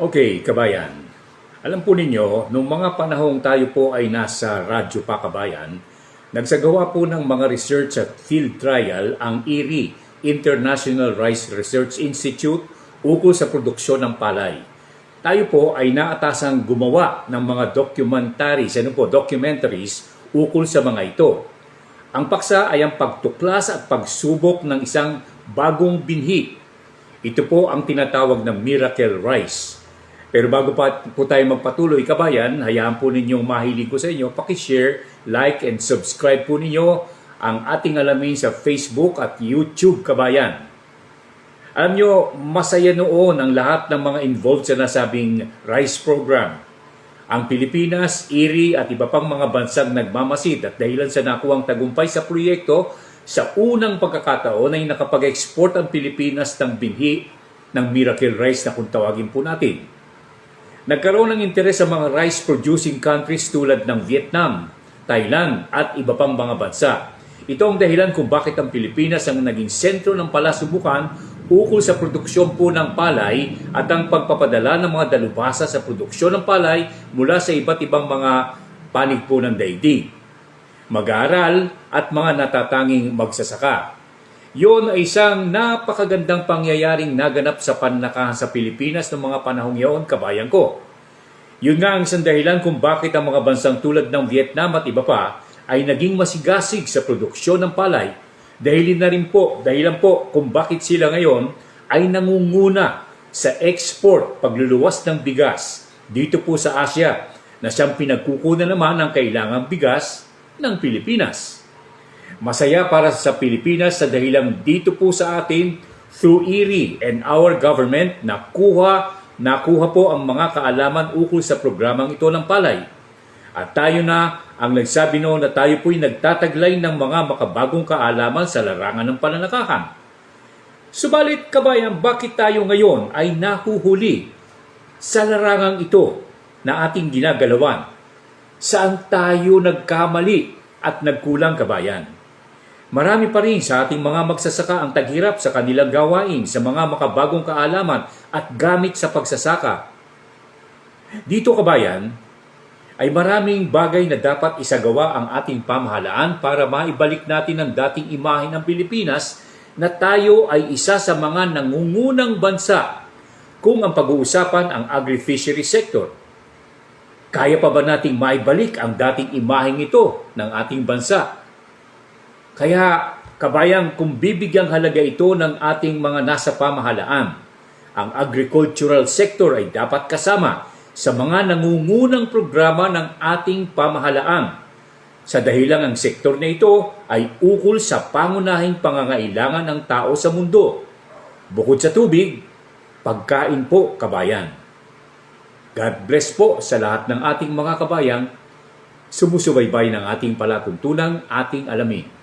Okay, kabayan. Alam po ninyo, nung mga panahong tayo po ay nasa radyo pa kabayan, nagsagawa po ng mga research at field trial ang IRI, International Rice Research Institute, ukol sa produksyon ng palay. Tayo po ay naatasang gumawa ng mga documentaries ukol sa mga ito. Ang paksa ay ang pagtuklas at pagsubok ng isang bagong binhi. Ito po ang tinatawag na miracle rice. Pero bago pa po tayo magpatuloy, kabayan, hayaan po ninyong mahilig ko sa inyo, pakishare, like, and subscribe po ninyo ang ating alamin sa Facebook at YouTube, kabayan. Alam nyo, masaya noon ang lahat ng mga involved sa nasabing rice program. Ang Pilipinas, IRI at iba pang mga bansang nagmamasid at dahilan sa nakuwang tagumpay sa proyekto, sa unang pagkakataon ay nakapag-export ang Pilipinas ng binhi ng miracle rice na kung tawagin po natin. Nagkaroon ng interes sa mga rice-producing countries tulad ng Vietnam, Thailand at iba pang mga bansa. Ito ang dahilan kung bakit ang Pilipinas ang naging sentro ng palasubukan ukol sa produksyon po ng palay at ang pagpapadala ng mga dalubhasa sa produksyon ng palay mula sa iba't ibang mga panig po ng daigdig, mag-aaral at mga natatanging magsasaka. Yun ay isang napakagandang pangyayaring naganap sa pananakahan sa Pilipinas noong mga panahong yaon, kabayan ko. Yun nga ang isang dahilan kung bakit ang mga bansang tulad ng Vietnam at iba pa ay naging masigasig sa produksyon ng palay. Dahilan po kung bakit sila ngayon ay nangunguna sa export, pagluluwas ng bigas dito po sa Asia na siyang pinagkukunan naman ng kailangang bigas ng Pilipinas. Masaya para sa Pilipinas sa dahilang dito po sa atin through IRI and our government nakuha po ang mga kaalaman ukol sa programang ito ng palay. At tayo na ang nagsabi noon na tayo po'y nagtataglay ng mga makabagong kaalaman sa larangan ng pananakahan. Subalit kabayan, bakit tayo ngayon ay nahuhuli sa larangang ito na ating ginagalawan? Saan tayo nagkamali at nagkulang, kabayan? Marami pa rin sa ating mga magsasaka ang taghirap sa kanilang gawain sa mga makabagong kaalaman at gamit sa pagsasaka. Dito, kabayan, ay maraming bagay na dapat isagawa ang ating pamahalaan para maibalik natin ang dating imahe ng Pilipinas na tayo ay isa sa mga nangungunang bansa kung ang pag-uusapan ang agri-fishery sector. Kaya pa ba nating maibalik ang dating imaheng ito ng ating bansa? Kaya, kabayan, kung bibigyang halaga ito ng ating mga nasa pamahalaan, ang agricultural sector ay dapat kasama sa mga nangungunang programa ng ating pamahalaan. Sa dahilang ang sektor na ito ay ukol sa pangunahing pangangailangan ng tao sa mundo. Bukod sa tubig, pagkain po, kabayan. God bless po sa lahat ng ating mga kabayang sumusubaybay ng ating palatuntunang ating alamin.